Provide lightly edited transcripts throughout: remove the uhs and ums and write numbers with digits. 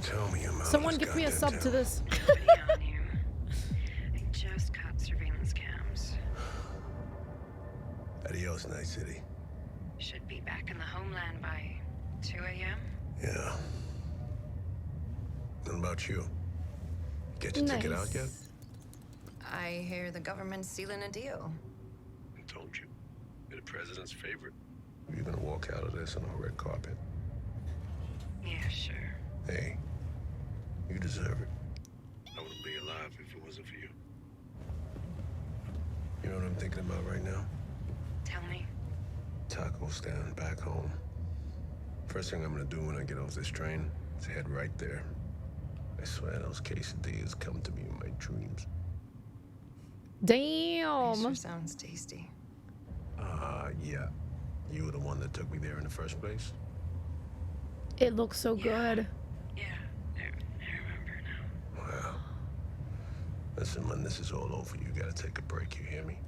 tell me about Someone give me a sub to this. Nobody on you. I just cut surveillance cams. Adios, Night City. Should be back in the homeland by 2 a.m. Yeah. What about you? Get your ticket out yet? I hear the government's sealing a deal. I told you. You're the president's favorite. You're gonna walk out of this on a red carpet. Yeah, sure. Hey, you deserve it. I wouldn't be alive if it wasn't for you. You know what I'm thinking about right now? Tell me. Taco stand back home. First thing I'm gonna do when I get off this train is head right there. I swear those quesadillas come to me in my dreams. Damn. Sure sounds tasty. Yeah. You were the one that took me there in the first place? It looks so good. Yeah, I remember now. Wow. Listen, when this is all over, you gotta take a break, you hear me?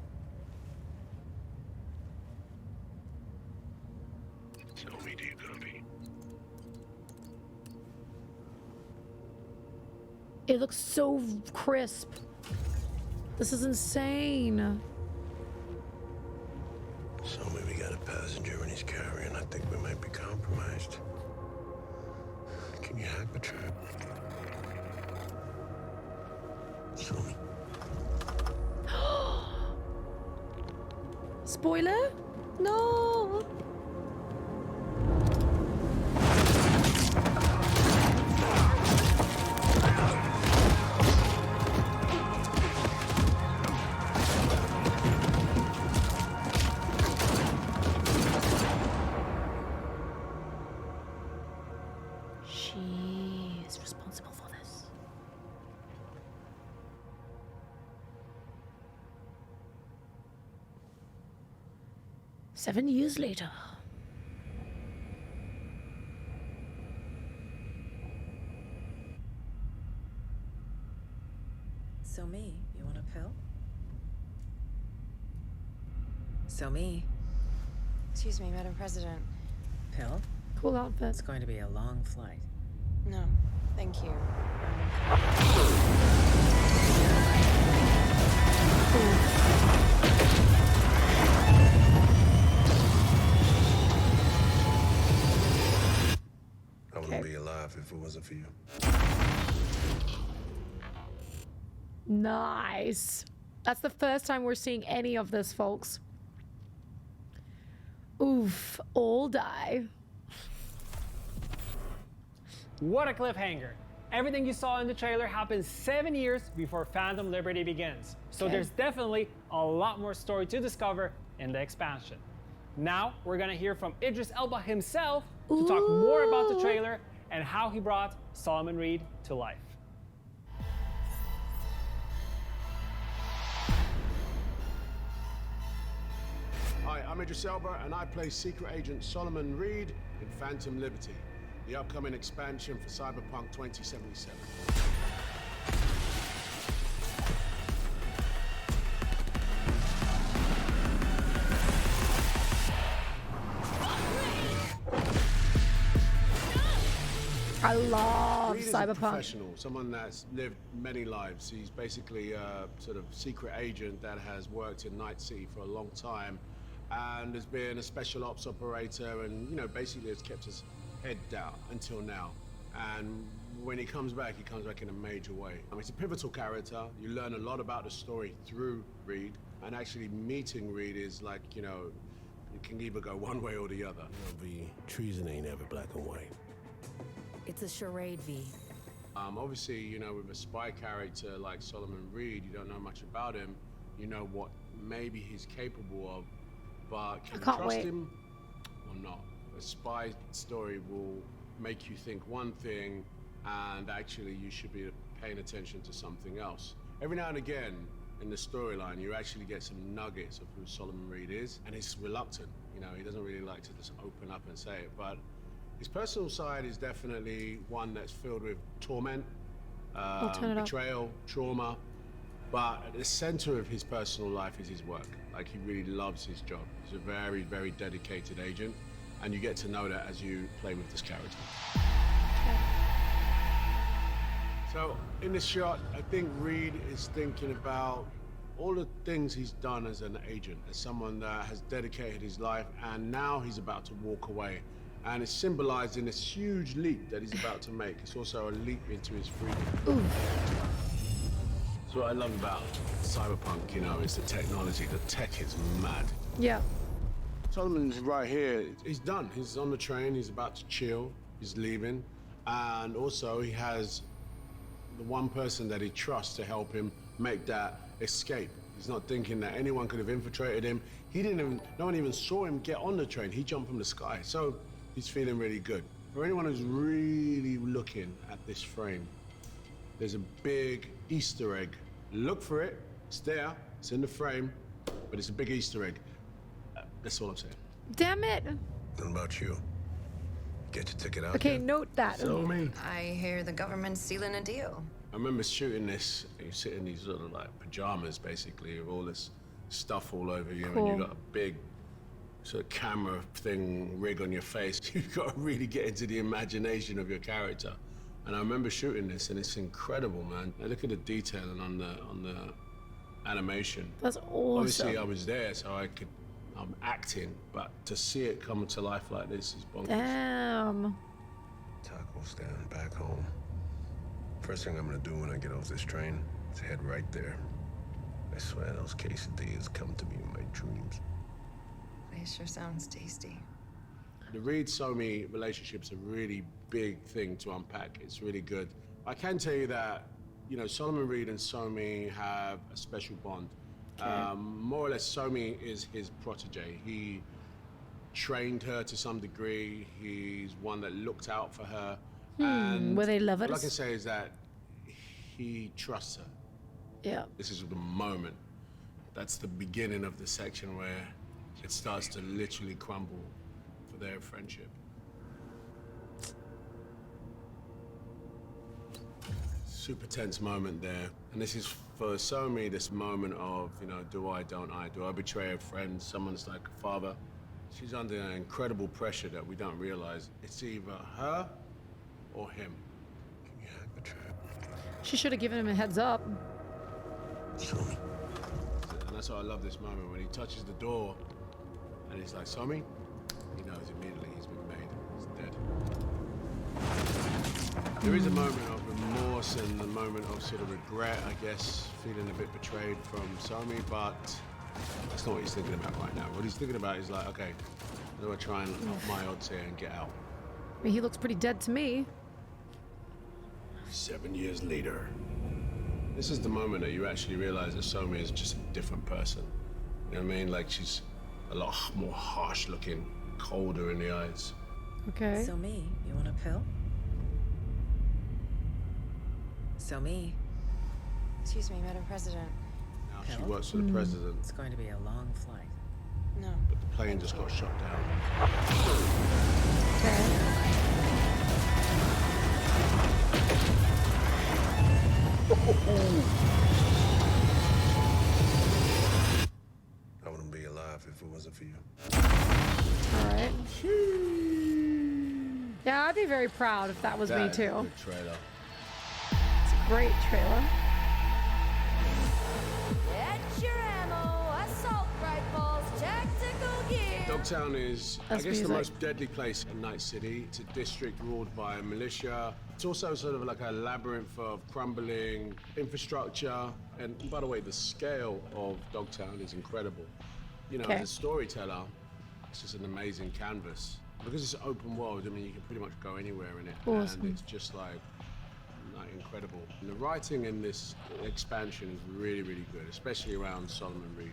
Tell me, do you copy? It looks so crisp. This is insane. So we got a passenger and he's carrying. I think we might be compromised. Can you hack the trap? Show me. Spoiler? No. She is responsible for this. Seven years later. So me, you want a pill? So me, Excuse me, Madam President. pill? Cool outfit. It's going to be a long flight. No, thank you. I wouldn't be alive if it wasn't for you. Nice. That's the first time we're seeing any of this, folks. Oof, all die. What a cliffhanger. Everything you saw in the trailer happened 7 years before Phantom Liberty begins. So there's definitely a lot more story to discover in the expansion. Now we're gonna hear from Idris Elba himself to talk more about the trailer and how he brought Solomon Reed to life. Hi, I'm Idris Elba, and I play Secret Agent Solomon Reed in Phantom Liberty, the upcoming expansion for Cyberpunk 2077. I love Reed is a Cyberpunk. professional, someone that's lived many lives. He's basically a sort of secret agent that has worked in Night City for a long time and has been a special ops operator and, you know, basically has kept his head down until now. And when he comes back in a major way. He's a pivotal character. You learn a lot about the story through Reed, and actually meeting Reed is like, you know, it can either go one way or the other. The treason ain't ever black and white. It's a charade, V. Obviously, you know, with a spy character like Solomon Reed, you don't know much about him. You know what maybe he's capable of, but can you can't trust wait. him or not? A spy story will make you think one thing, and actually you should be paying attention to something else. Every now and again, in the storyline, you actually get some nuggets of who Solomon Reed is, and he's reluctant. You know, he doesn't really like to just open up and say it, but his personal side is definitely one that's filled with torment, turn it up. betrayal, trauma. But at the center of his personal life is his work. Like, he really loves his job. He's a very, very dedicated agent, and you get to know that as you play with this character. So in this shot, I think Reed is thinking about all the things he's done as an agent, as someone that has dedicated his life, and now he's about to walk away. And it's symbolized in this huge leap that he's about to make. It's also a leap into his freedom. So what I love about Cyberpunk, you know, is the technology. The tech is mad. Yeah. Solomon's right here. He's done. He's on the train. He's about to chill. He's leaving. And also he has the one person that he trusts to help him make that escape. He's not thinking that anyone could have infiltrated him. No one even saw him get on the train. He jumped from the sky. So he's feeling really good. For anyone who's really looking at this frame, there's a big Easter egg. Look for it. It's there. It's in the frame, but it's a big Easter egg. That's all I'm saying. Damn it. What about you? Get your ticket out Okay, yet? note that. So me. I hear the government's sealing a deal. I remember shooting this. You sit in these sort of like pajamas, basically, with all this stuff all over you, Cool. and you got a big sort of camera thing rig on your face. You've got to really get into the imagination of your character. And I remember shooting this, and it's incredible, man. I look at the detailing on the animation. That's awesome. Obviously, I was there, so I'm acting, but to see it come to life like this is bonkers. Damn. Taco stand back home. First thing I'm gonna do when I get off this train is head right there. I swear those quesadillas come to me in my dreams. It sure sounds tasty. The Reed-Somi relationship's a really big thing to unpack. It's really good. I can tell you that, you know, Solomon Reed and Somi have a special bond. More or less, Somi is his protege. He trained her to some degree. He's one that looked out for her. And Were they all I lovers? can say is that he trusts her. Yeah. This is the moment. That's the beginning of the section where it starts to literally crumble for their friendship. Super tense moment there. And this is for Somi, this moment of, you know, do I, don't I? Do I betray a friend? Someone's like a father. She's under incredible pressure that we don't realize. It's either her or him. Can you hack the trap? She should have given him a heads up. Show me. And that's why I love this moment when he touches the door and he's like, Somi? He knows immediately he's been made. He's dead. There is a moment of remorse and a moment of sort of regret, I guess, feeling a bit betrayed from Somi, but that's not what he's thinking about right now. What he's thinking about is like, okay, how do I try and up my odds here and get out? I mean, he looks pretty dead to me. 7 years later. This is the moment that you actually realize that Somi is just a different person. You know what I mean? Like, she's a lot more harsh looking, colder in the eyes. Okay. So me, you want a pill? So me, Excuse me, Madam President. Now she Pill? works for the president, it's going to be a long flight. No. but the plane just got shot down. Okay. I wouldn't be alive if it wasn't for you. All right. Yeah, I'd be very proud if that was me That is a too. good trailer. It's a great trailer. Get your ammo, assault rifles, tactical gear. Dogtown is, That's I guess, the music. most deadly place in Night City. It's a district ruled by a militia. It's also sort of like a labyrinth of crumbling infrastructure. And by the way, the scale of Dogtown is incredible. You know, Okay. as a storyteller, it's just an amazing canvas. Because it's an open world, I mean, you can pretty much go anywhere in it. Awesome. And it's just like incredible. And the writing in this expansion is really, really good, especially around Solomon Reed.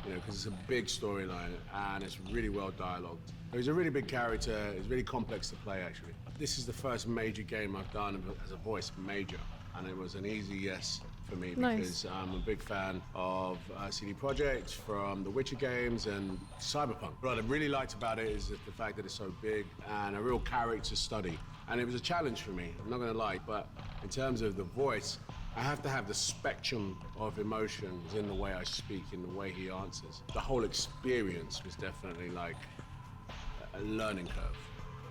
You know, because it's a big storyline and it's really well dialogued. He's a really big character. It's really complex to play, actually. This is the first major game I've done as a voice, major, and it was an easy yes for me Nice. because I'm a big fan of CD Projekt from the Witcher games and Cyberpunk. What I really liked about it is the fact that it's so big and a real character study. And it was a challenge for me, I'm not gonna lie, but in terms of the voice, I have to have the spectrum of emotions in the way I speak, in the way he answers. The whole experience was definitely like a learning curve.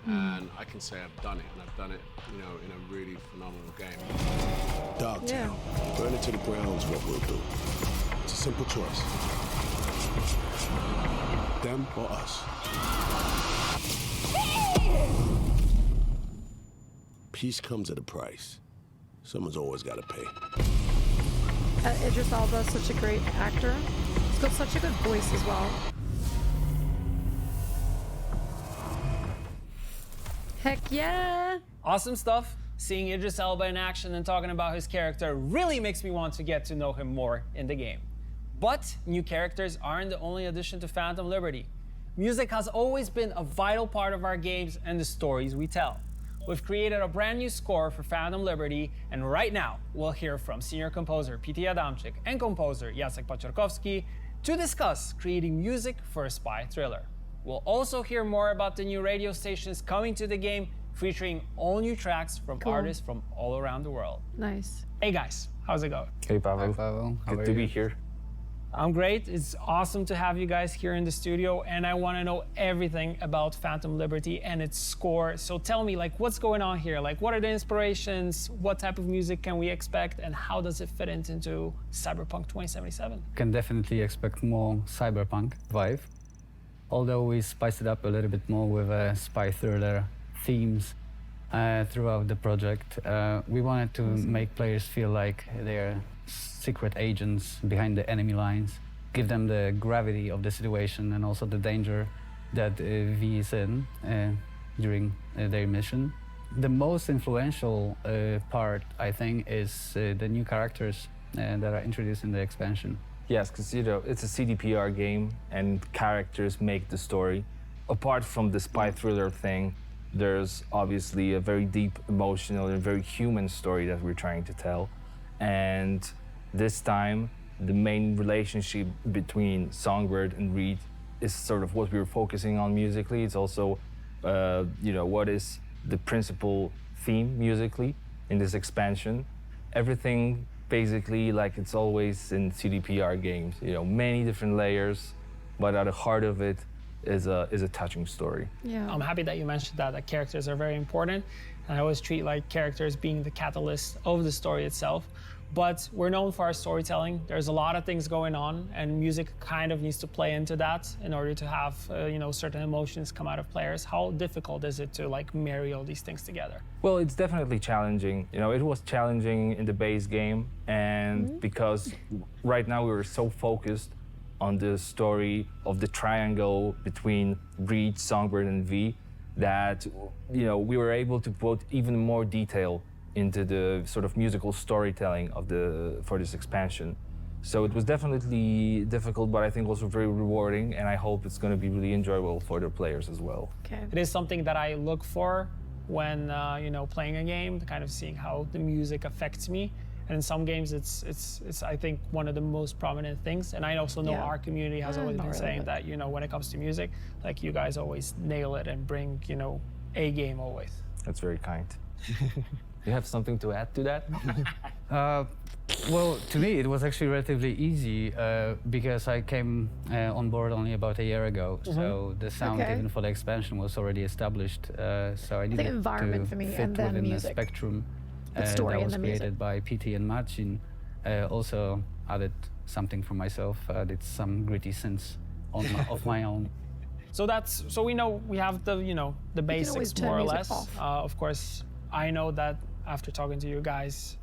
And I can say I've done it, and I've done it, you know, in a really phenomenal game. Dogtown. Burn it to the ground is what we'll do. It's a simple choice. Them or us. Peace comes at a price. Someone's always got to pay. Idris Elba is such a great actor. He's got such a good voice as well. Heck yeah! Awesome stuff. Seeing Idris Elba in action and talking about his character really makes me want to get to know him more in the game. But new characters aren't the only addition to Phantom Liberty. Music has always been a vital part of our games and the stories we tell. We've created a brand new score for Phantom Liberty, and right now we'll hear from senior composer P.T. Adamczyk and composer Jacek Paciorkowski to discuss creating music for a spy thriller. We'll also hear more about the new radio stations coming to the game, featuring all new tracks from artists from all around the world. Nice. Hey guys, how's it going? Hey Pavel. Hi, Pavel. How Good are to you? be here. I'm great. It's awesome to have you guys here in the studio, and I want to know everything about Phantom Liberty and its score. So tell me, like, what's going on here? Like, what are the inspirations? What type of music can we expect, and how does it fit into Cyberpunk 2077? Can definitely expect more cyberpunk vibe. Although we spiced it up a little bit more with spy thriller themes throughout the project. We wanted to make players feel like they're secret agents behind the enemy lines, give them the gravity of the situation and also the danger that V is in during their mission. The most influential part, I think, is the new characters that are introduced in the expansion. Yes, because you know it's a CDPR game and characters make the story. Apart from the spy thriller thing, there's obviously a very deep, emotional, and very human story that we're trying to tell. And this time, the main relationship between Songbird and Reed is sort of what we're focusing on musically. It's also, you know, what is the principal theme musically in this expansion. Everything basically like it's always in CDPR games, you know, many different layers, but at the heart of it is a touching story. Yeah. I'm happy that you mentioned that characters are very important, and I always treat like characters being the catalyst of the story itself. But we're known for our storytelling. There's a lot of things going on, and music kind of needs to play into that in order to have you know, certain emotions come out of players. How difficult is it to like marry all these things together? Well, it's definitely challenging. You know, it was challenging in the base game, and because right now we were so focused on the story of the triangle between Reed, Songbird, and V, that you know we were able to put even more detail into the sort of musical storytelling of for this expansion. So it was definitely difficult, but I think also very rewarding, and I hope it's going to be really enjoyable for the players as well. Okay. It is something that I look for when you know, playing a game, kind of seeing how the music affects me. And in some games, it's I think one of the most prominent things. And I also know our community has always been saying that, you know, when it comes to music, like you guys always nail it and bring, you know, A game always. That's very kind. You have something to add to that? Well, to me, it was actually relatively easy because I came on board only about a year ago. So the sound, even for the expansion, was already established. So I needed environment to for me, fit and then within music. the spectrum story that and was the created by PT and Marcin. Also added something for myself. Did some gritty synths of my own. So we know we have the, you know, the basics more or less. Of course, I know that after talking to you guys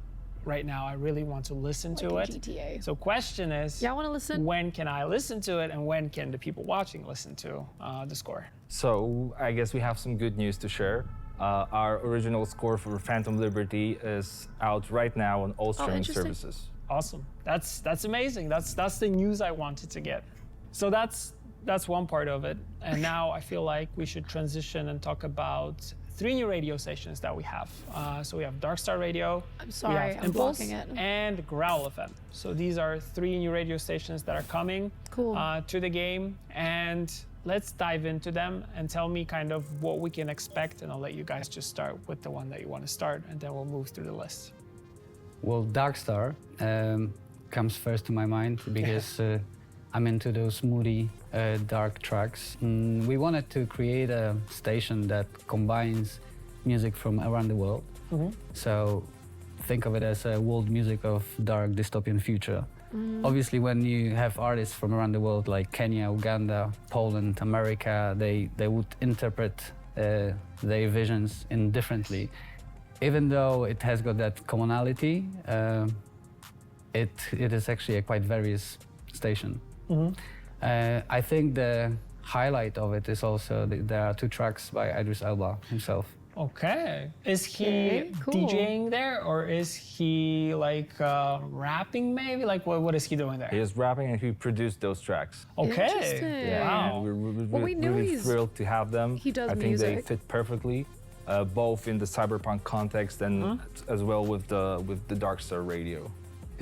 right now, I really want to listen to it. GTA. So question is, I want to listen. when can I listen to it, and when can the people watching listen to the score? So I guess we have some good news to share. Our original score for Phantom Liberty is out right now on all streaming services. Awesome. That's amazing. That's the news I wanted to get. So that's one part of it. And now I feel like we should transition and talk about 3 new radio stations that we have. So we have Darkstar Radio, I'm sorry, we have I'm Impulse, blocking it. and Growl FM. So these are 3 new radio stations that are coming to the game. And let's dive into them and tell me kind of what we can expect, and I'll let you guys just start with the one that you want to start, and then we'll move through the list. Well, Darkstar comes first to my mind because I'm into those moody, dark tracks. We wanted to create a station that combines music from around the world. So think of it as a world music of dark dystopian future. Obviously, when you have artists from around the world like Kenya, Uganda, Poland, America, they would interpret their visions differently. Even though it has got that commonality, it is actually a quite various station. I think the highlight of it is also there are 2 tracks by Idris Elba himself. Okay. Is he Okay, cool. DJing there, or is he like rapping maybe? Like what is he doing there? He is rapping and he produced those tracks. Okay. Interesting. Wow. We're we know really he's- thrilled to have them. he does I think they music. fit perfectly, both in the cyberpunk context and as well with the Darkstar radio.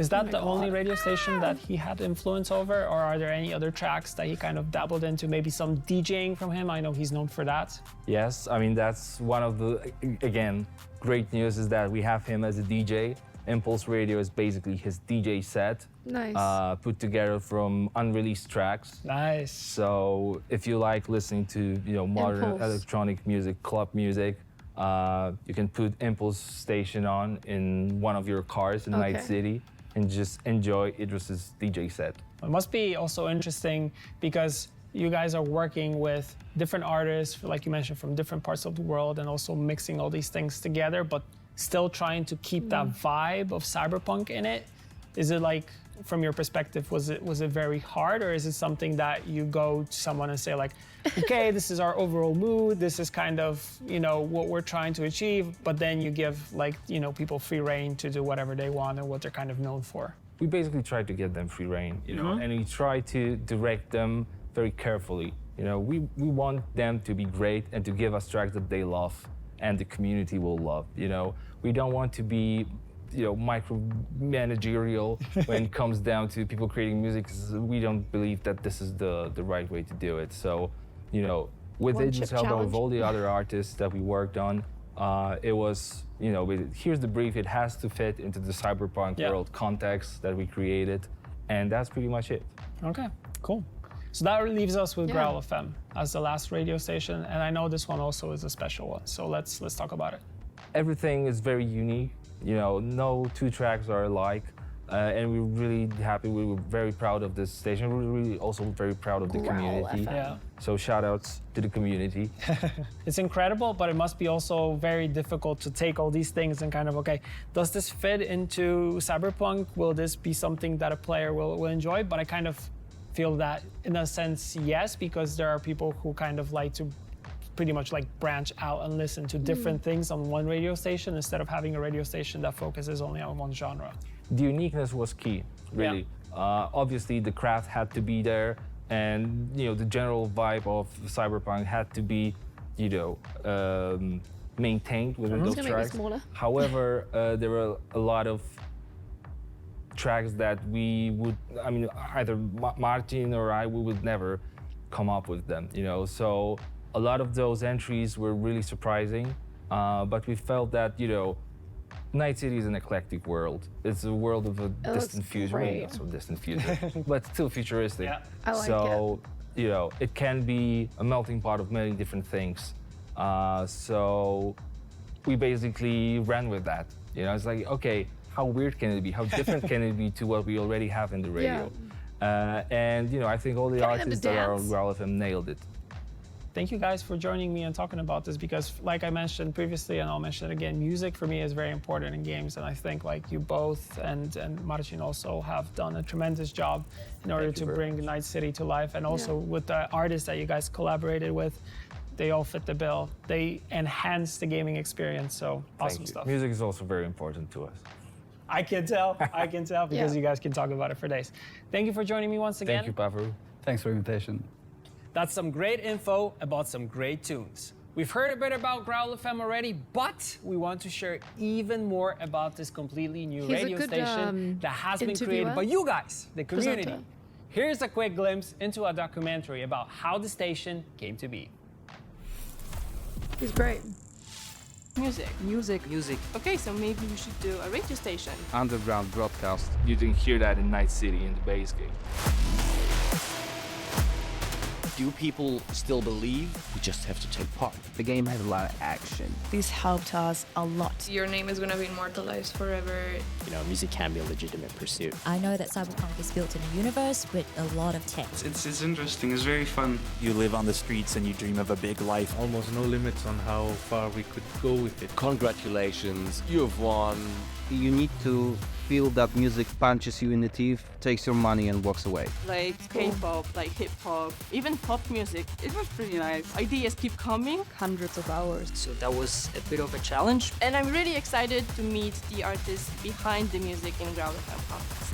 Is that my the only God. radio station that he had influence over, or are there any other tracks that he kind of dabbled into? Maybe some DJing from him? I know he's known for that. Yes, I mean that's one of the again great news is that we have him as a DJ. Impulse Radio is basically his DJ set, Nice. put together from unreleased tracks. Nice. So if you like listening to modern Impulse. electronic music, club music, you can put Impulse Station on in one of your cars in Night Okay. City and just enjoy Idris's DJ set. It must be also interesting because you guys are working with different artists, like you mentioned, from different parts of the world, and also mixing all these things together, but still trying to keep that vibe of cyberpunk in it. Is it like, from your perspective, was it very hard, or is it something that you go to someone and say like, okay, this is our overall mood, this is kind of what we're trying to achieve, but then you give people free reign to do whatever they want and what they're kind of known for? We basically try to give them free reign, and we try to direct them very carefully. We want them to be great and to give us tracks that they love and the community will love. We don't want to be micromanagerial when it comes down to people creating music. 'Cause we don't believe that this is the right way to do it. So, with One Idris chip Elba, with challenge. all the other artists that we worked on, it was, here's the brief. It has to fit into the cyberpunk Yeah. world context that we created, and that's pretty much it. Okay, cool. So that leaves us with Yeah. Growl FM as the last radio station, and I know this one also is a special one. So let's talk about it. Everything is very unique. No 2 tracks are alike, and we're really happy. We were very proud of this station. We're really also very proud of the Growl community. FM. Yeah. So shout outs to the community. It's incredible, but it must be also very difficult to take all these things and kind of, okay, does this fit into Cyberpunk? Will this be something that a player will enjoy? But I kind of feel that in a sense, yes, because there are people who kind of like to pretty much like branch out and listen to different things on one radio station instead of having a radio station that focuses only on one genre. The uniqueness was key, really. Obviously, the craft had to be there, and the general vibe of Cyberpunk had to be, maintained within those It's gonna make me tracks. smaller. However, there were a lot of tracks that we would, either Martin or I, we would never come up with them, So a lot of those entries were really surprising, but we felt that, Night City is an eclectic world. It's a world of a distant future. Maybe not so distant future, but still futuristic. Yeah. I like so, it can be a melting pot of many different things. So we basically ran with that. It's like, okay, how weird can it be? How different can it be to what we already have in the radio? And I think all the Getting them to artists that are on dance. Growl FM nailed it. Thank you guys for joining me and talking about this because, like I mentioned previously, and I'll mention it again, music for me is very important in games, and I think like you both and Marcin also have done a tremendous job in order to bring Night City to life, and also with the artists that you guys collaborated with, they all fit the bill. They enhance the gaming experience, so awesome stuff. Music is also very important to us. I can tell because you guys can talk about it for days. Thank you for joining me once again. Thank you, Pavaru. Thanks for the invitation. That's some great info about some great tunes. We've heard a bit about Growl FM already, but we want to share even more about this completely new He's a radio good, station that has been interviewer. created by you guys, the community. Presenter. Here's a quick glimpse into a documentary about how the station came to be. He's great. Music. Okay, so maybe we should do a radio station. Underground broadcast. You didn't hear that in Night City in the base game. Do people still believe? We just have to take part. The game has a lot of action. This helped us a lot. Your name is going to be immortalized forever. You know, music can be a legitimate pursuit. I know that Cyberpunk is built in a universe with a lot of tech. It's interesting, it's very fun. You live on the streets and you dream of a big life. Almost no limits on how far we could go with it. Congratulations, you've won. You need to feel that music punches you in the teeth, takes your money and walks away. Like K-pop, like hip-hop, even pop music. It was pretty nice. Ideas keep coming. Hundreds of hours. So that was a bit of a challenge. And I'm really excited to meet the artists behind the music in Gravel Camp Podcast.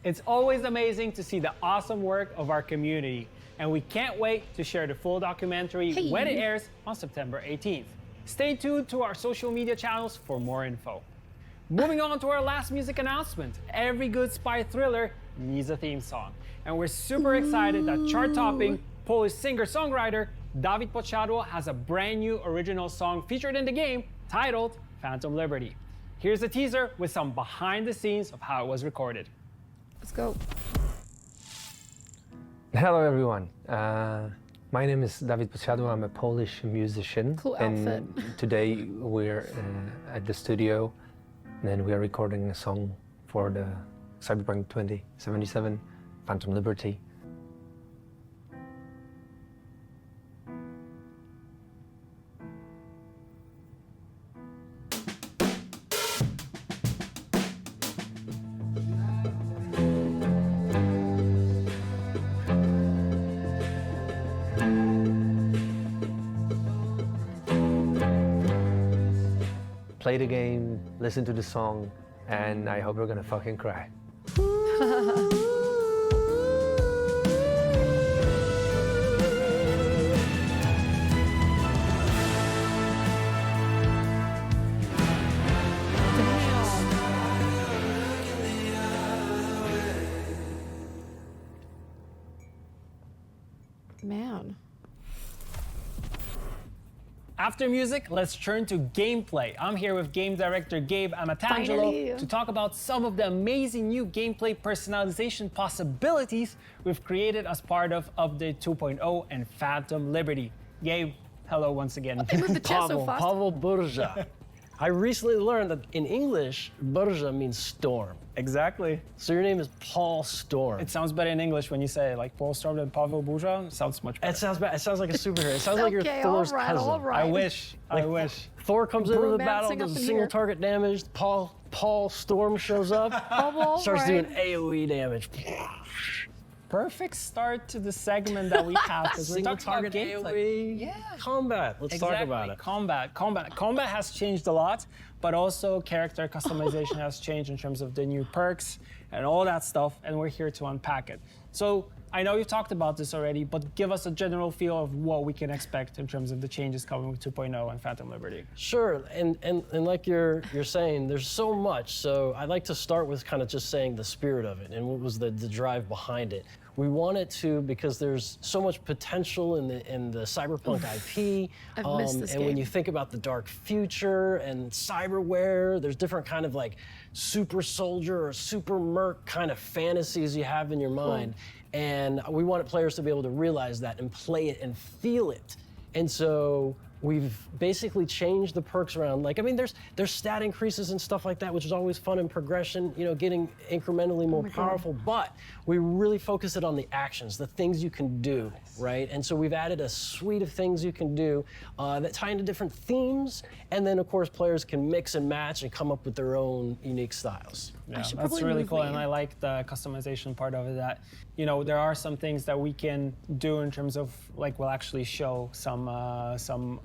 It's always amazing to see the awesome work of our community, and we can't wait to share the full documentary when it airs on September 18th. Stay tuned to our social media channels for more info. Moving on to our last music announcement. Every good spy thriller needs a theme song, and we're super excited that chart-topping Polish singer-songwriter Dawid Podsiadło has a brand new original song featured in the game titled Phantom Liberty. Here's a teaser with some behind the scenes of how it was recorded. Let's go. Hello everyone. My name is Dawid Podsiadło. I'm a Polish musician. Cool outfit. And today we're at the studio and we are recording a song for the Cyberpunk 2077 Phantom Liberty. Play the game, listen to the song, and I hope you're gonna fucking cry. Man. After music, let's turn to gameplay. I'm here with game director Gabe Amatangelo to talk about some of the amazing new gameplay personalization possibilities we've created as part of Update 2.0 and Phantom Liberty. Gabe, hello once again. They moved the chest so fast. Pavel Burza. I recently learned that in English, Burza means storm. Exactly. So your name is Paul Storm. It sounds better in English when you say like Paul Storm and Pavel Burza. It sounds much better. It sounds bad. It sounds like a superhero. It sounds like you're Thor's cousin. All right. I wish. Like, I wish. Thor comes into the battle, Bromancing does up a in single here. target damage. Paul Storm shows up, starts doing AoE damage. Perfect start to the segment that we have because we're Single talking about target gameplay. AoE. Yeah. Combat. Let's talk about it. Combat has changed a lot, but also character customization has changed in terms of the new perks and all that stuff, and we're here to unpack it. So I know you've talked about this already, but give us a general feel of what we can expect in terms of the changes coming with 2.0 and Phantom Liberty. Sure, and like you're saying, there's so much. So I'd like to start with kind of just saying the spirit of it and what was the drive behind it. We wanted to because there's so much potential in the Cyberpunk IP. I've missed this and game. when you think about the dark future and cyberware, there's different kind of like super soldier or super merc kind of fantasies you have in your mind. And we wanted players to be able to realize that and play it and feel it. And so we've basically changed the perks around. Like, I mean, there's stat increases and stuff like that, which is always fun in progression, you know, getting incrementally more powerful. But we really focus it on the actions, the things you can do, right? And so we've added a suite of things you can do that tie into different themes. And then, of course, players can mix and match and come up with their own unique styles. Yeah, that's really cool, and I like the customization part of it. That, you know, there are some things that we can do in terms of, like, we'll actually show some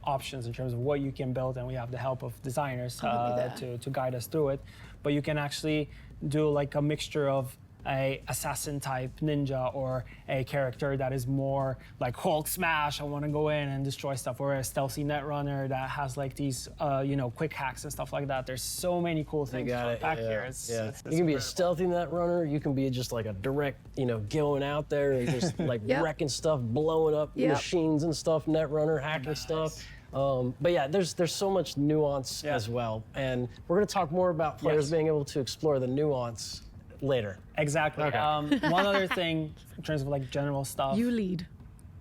options in terms of what you can build, and we have the help of designers to guide us through it. But you can actually do like a mixture of a assassin type ninja or a character that is more like Hulk smash, I want to go in and destroy stuff, or a stealthy netrunner that has like these you know, quick hacks and stuff like that. There's so many cool things to unpack here. It's you can be a stealthy netrunner, you can be just like a direct, you know, going out there and just like wrecking stuff, blowing up machines and stuff, netrunner, hacking stuff. But yeah, there's so much nuance as well, and we're going to talk more about players being able to explore the nuance later. Exactly. Okay. One other thing in terms of like general stuff. You lead.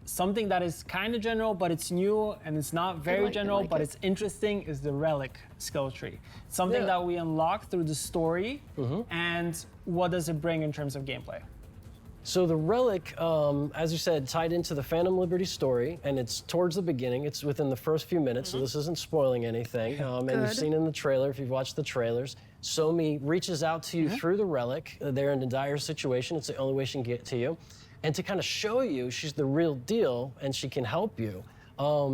Something that is kind of general, but it's new and it's not very general, but it. it's interesting, is the relic skill tree. Something that we unlock through the story, and what does it bring in terms of gameplay? So the relic, as you said, tied into the Phantom Liberty story, and it's towards the beginning. It's within the first few minutes, so this isn't spoiling anything. And you've seen in the trailer, if you've watched the trailers, Somi reaches out to you through the relic. They're in a dire situation. It's the only way she can get to you. And to kind of show you she's the real deal and she can help you,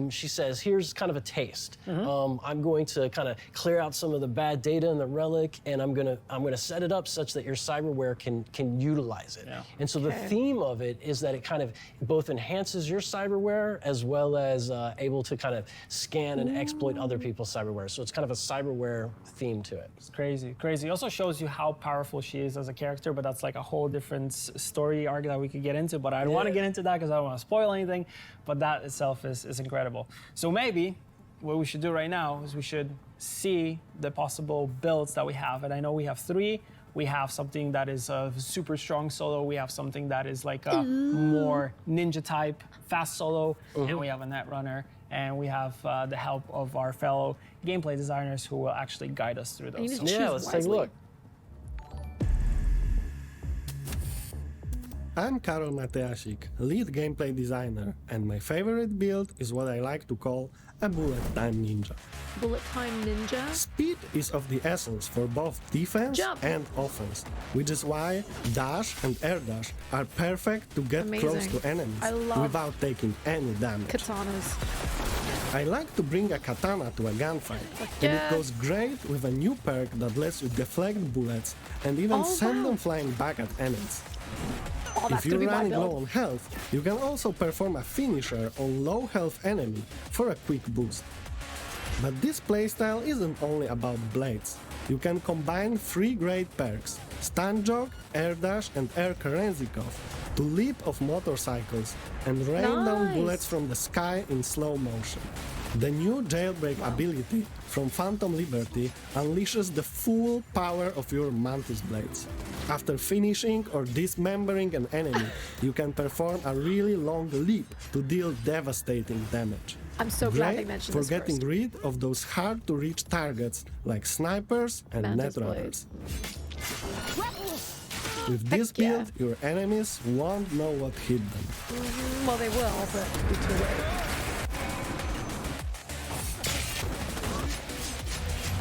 she says, here's kind of a taste. I'm going to kind of clear out some of the bad data in the relic, and I'm gonna set it up such that your cyberware can utilize it. And so the theme of it is that it kind of both enhances your cyberware as well as able to kind of scan and exploit other people's cyberware. So it's kind of a cyberware theme to it. It's crazy, crazy. It also shows you how powerful she is as a character, but that's like a whole different story arc that we could get into. But I don't want to get into that because I don't want to spoil anything. But that itself is incredible. So maybe what we should do right now is we should see the possible builds that we have. And I know we have 3. We have something that is a super strong solo. We have something that is like a more ninja type, fast solo. And we have a Netrunner. And we have the help of our fellow gameplay designers who will actually guide us through those. Yeah, let's take a look. I'm Karol Mateasik, lead gameplay designer, and my favorite build is what I like to call a bullet time ninja. Bullet time ninja? Speed is of the essence for both defense and offense, which is why dash and air dash are perfect to get close to enemies without taking any damage. Katanas. I like to bring a katana to a gunfight, and it goes great with a new perk that lets you deflect bullets and even send them flying back at enemies. If you're running low on health, you can also perform a finisher on low health enemy for a quick boost. But this playstyle isn't only about blades. You can combine 3 great perks, Stun Jog, Air Dash and Air Kerenzikov, to leap off motorcycles and rain down bullets from the sky in slow motion. The new jailbreak ability from Phantom Liberty unleashes the full power of your Mantis blades. After finishing or dismembering an enemy, you can perform a really long leap to deal devastating damage. I'm so glad they mentioned for this getting first. rid of those hard-to-reach targets like snipers and netrunners. With this build, your enemies won't know what hit them. Well, they will, but it'll be too late.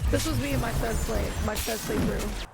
This was me in my first playthrough.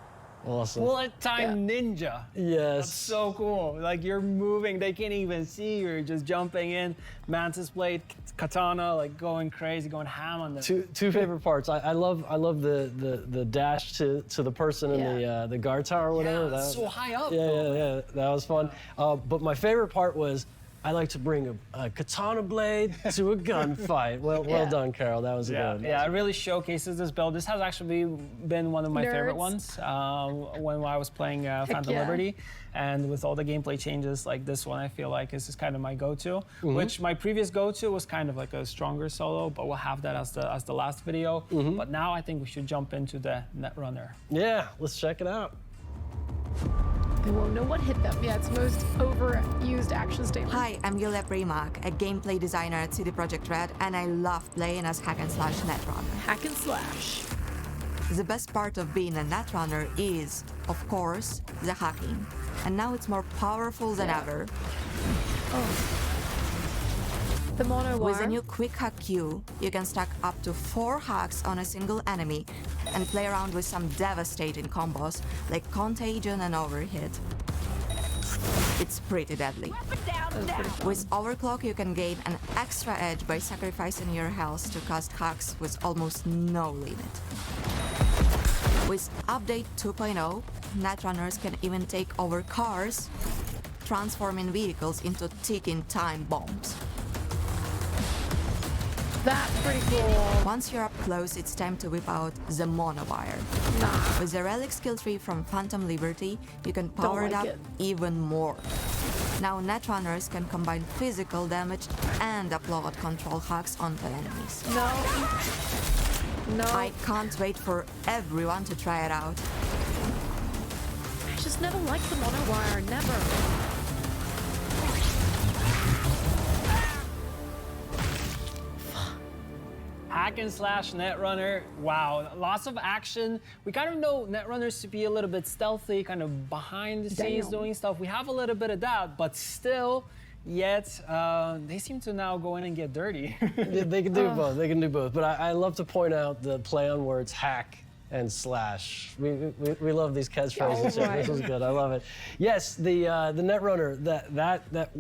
Awesome. Bullet time ninja. Yes. That's so cool. Like you're moving, they can't even see you. You're just jumping in, Mantis blade, katana, like going crazy, going ham on them. Two favorite parts. I love the dash to the person in the guard tower or whatever. Yeah, that so high up. Yeah. That was fun. But my favorite part was I like to bring a katana blade to a gunfight. Well done, Carol. That was good. Yeah, it really showcases this build. This has actually been one of my favorite ones when I was playing Phantom Liberty. And with all the gameplay changes, like this one, I feel like is kind of my go-to. Which my previous go-to was kind of like a stronger solo, but we'll have that as the last video. But now I think we should jump into the Netrunner. Yeah, let's check it out. They won't know what hit them. Yeah, it's most overused action statement. Hi, I'm Yulia Primak, a gameplay designer at CD Projekt Red, and I love playing as hack and slash Netrunner. Hack and slash. The best part of being a Netrunner is, of course, the hacking. And now it's more powerful than ever. The mono With a new quick hack queue, you can stack up to 4 hacks on a single enemy and play around with some devastating combos like Contagion and Overhit. It's pretty deadly. With Overclock, you can gain an extra edge by sacrificing your health to cast hacks with almost no limit. With Update 2.0, Netrunners can even take over cars, transforming vehicles into ticking time bombs. That's pretty cool. Once you're up close, it's time to whip out the monowire. With the relic skill tree from Phantom Liberty, you can power it up even more. Now Netrunners can combine physical damage and upload control hacks onto enemies. No. I can't wait for everyone to try it out. just never liked the monowire, never. Hack and slash Netrunner, wow, lots of action. We kind of know Netrunners to be a little bit stealthy, kind of behind the scenes doing stuff. We have a little bit of that, but still, yet they seem to now go in and get dirty. They can do both. They can do both. But I love to point out the play on words hack and slash. We love these catchphrases. Oh, right. This was good. I love it. Yes, the Netrunner.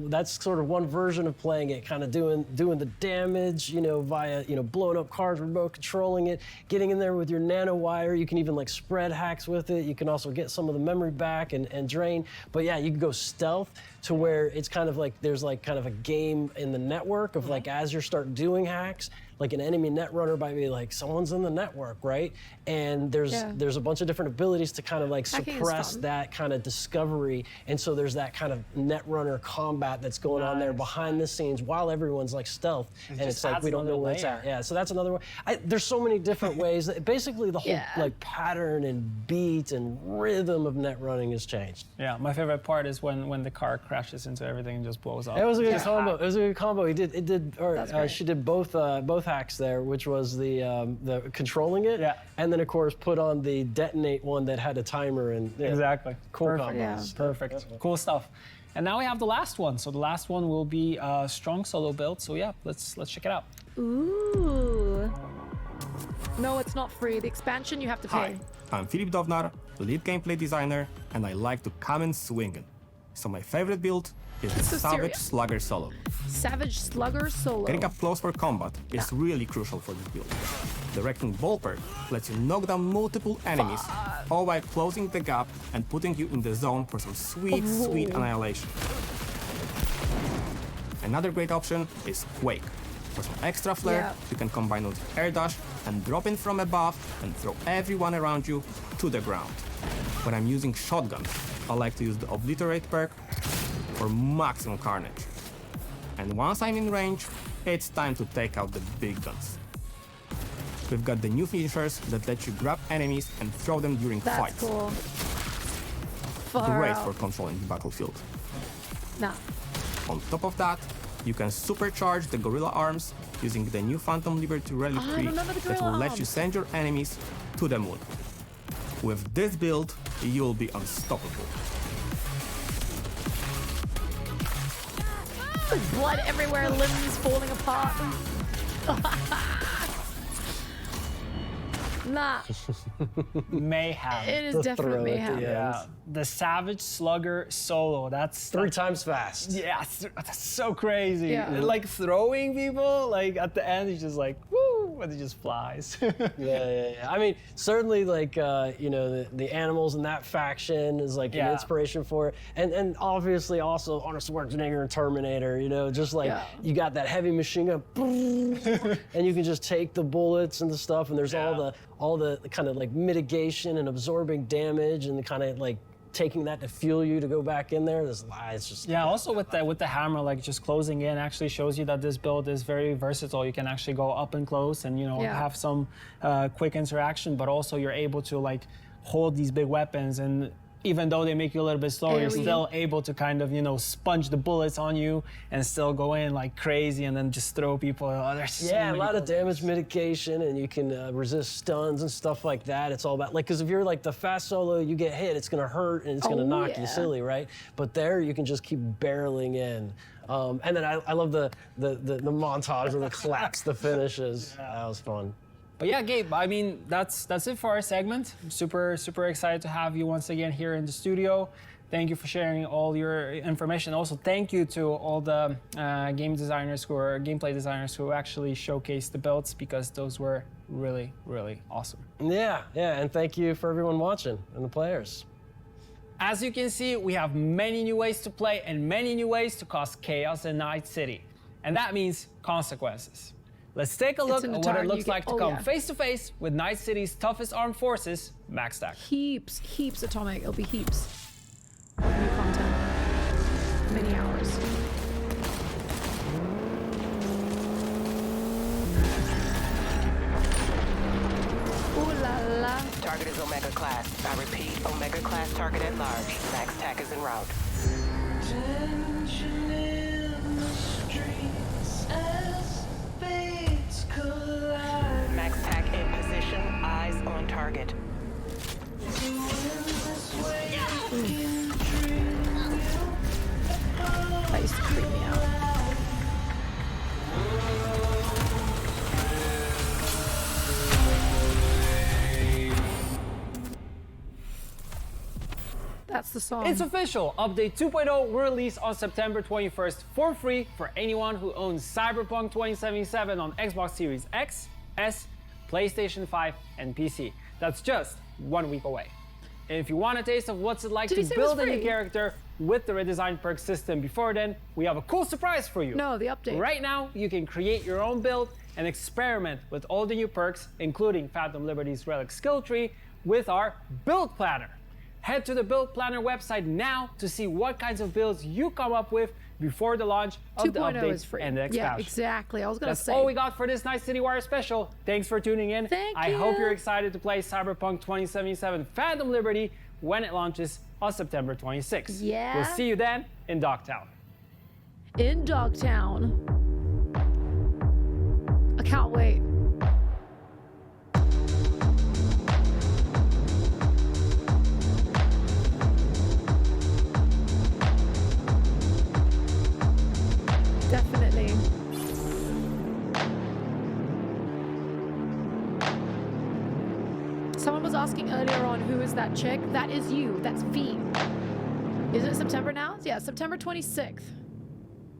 That's sort of one version of playing it, kind of doing the damage, you know, via blowing up cars, remote controlling it, getting in there with your nanowire. You can even like spread hacks with it. You can also get some of the memory back and drain. But yeah, you can go stealth to where it's kind of like there's like kind of a game in the network of like as you start doing hacks, like an enemy Netrunner might be like someone's in the network, right? And there's a bunch of different abilities to kind of like suppress that kind of discovery. And so there's that kind of Netrunner combat that's going on there behind the scenes while everyone's like stealth. And it's like we don't know where it's at. Yeah, so that's another one. There's so many different ways that basically the whole like pattern and beat and rhythm of net running has changed. Yeah, my favorite part is when the car crashes into everything and just blows up. It was a good combo. It was a good combo. She did both hacks there, which was the controlling it, and then of course put on the detonate one that had a timer and exactly. Cool Perfect. combos. Yeah. Perfect. Cool stuff. And now we have the last one. So the last one will be a strong solo build. So yeah, let's check it out. Ooh. No, it's not free. The expansion you have to pay. Hi, I'm Filip Dovnar, lead gameplay designer, and I like to come and swing. So my favorite build is the Savage Slugger Solo. Savage Slugger Solo. Getting up close for combat is really crucial for this build. The Wrecking Ball perk lets you knock down multiple enemies, all while closing the gap and putting you in the zone for some sweet annihilation. Another great option is Quake. For some extra flair, you can combine with Air Dash and drop in from above and throw everyone around you to the ground. When I'm using shotguns, I like to use the Obliterate perk for maximum carnage. And once I'm in range, it's time to take out the big guns. We've got the new finishers that let you grab enemies and throw them during fights. That's cool. Great for controlling the battlefield. Nah. On top of that, you can supercharge the Gorilla Arms using the new Phantom Liberty Relic tree that will let you send your enemies to the moon. With this build, you'll be unstoppable. Blood everywhere, limbs falling apart. Nah. Mayhem. It is definitely mayhem. Yeah. The Savage Slugger Solo. That's 3 times fast. Yeah, that's so crazy. Yeah. Like throwing people, like at the end, he's just like, woo, and he just flies. Yeah. I mean, certainly, like, the animals in that faction is like an inspiration for it. And obviously also Arnold Schwarzenegger and Terminator, just like you got that heavy machine gun, and you can just take the bullets and the stuff, and there's all the kind of like mitigation and absorbing damage and the kind of like taking that to fuel you to go back in there. It's just also with the hammer, like just closing in actually shows you that this build is very versatile. You can actually go up and close and have some quick interaction, but also you're able to like hold these big weapons, and even though they make you a little bit slower, you're still able to kind of, sponge the bullets on you and still go in like crazy and then just throw people. There's a lot of damage mitigation, and you can resist stuns and stuff like that. It's all about, like, because if you're like the fast solo, you get hit, it's gonna hurt and it's gonna knock you silly, right? But there, you can just keep barreling in. And then I love the montage of the claps, the finishes. That was fun. But yeah, Gabe, I mean, that's it for our segment. I'm super excited to have you once again here in the studio. Thank you for sharing all your information. Also, thank you to all the gameplay designers who actually showcased the builds, because those were really, really awesome. Yeah, and thank you for everyone watching and the players. As you can see, we have many new ways to play and many new ways to cause chaos in Night City. And that means consequences. Let's take a look at what it looks like to come face to face with Night City's toughest armed forces, Max Stack. Heaps Atomic. It'll be heaps. New content. Many hours. Ooh la Umbrella. Target is Omega class. I repeat, Omega class target at large. Max TAC is en route. Tension in the streets as fates collide. Max TAC in position. Eyes on target. That used to creep me out. That's the song. It's official! Update 2.0 will release on September 21st for free for anyone who owns Cyberpunk 2077 on Xbox Series X, S, PlayStation 5, and PC. That's just 1 week away. And if you want a taste of what's it like to build a new character with the redesigned perk system before then, we have a cool surprise for you. No, the update. Right now, you can create your own build and experiment with all the new perks, including Phantom Liberty's Relic skill tree, with our Build Planner. Head to the Build Planner website now to see what kinds of builds you come up with before the launch of the 2.0 update is free. and the expansion. Yeah, exactly. I was gonna That's say. all we got for this Night City Wire special. Thanks for tuning in. I hope you're excited to play Cyberpunk 2077 Phantom Liberty when it launches on September 26th. Yeah. We'll see you then in Dogtown. In Dogtown. I can't wait. Definitely. Someone was asking earlier on, who is that chick? That is you. That's V. Is it September now? Yeah, September 26th.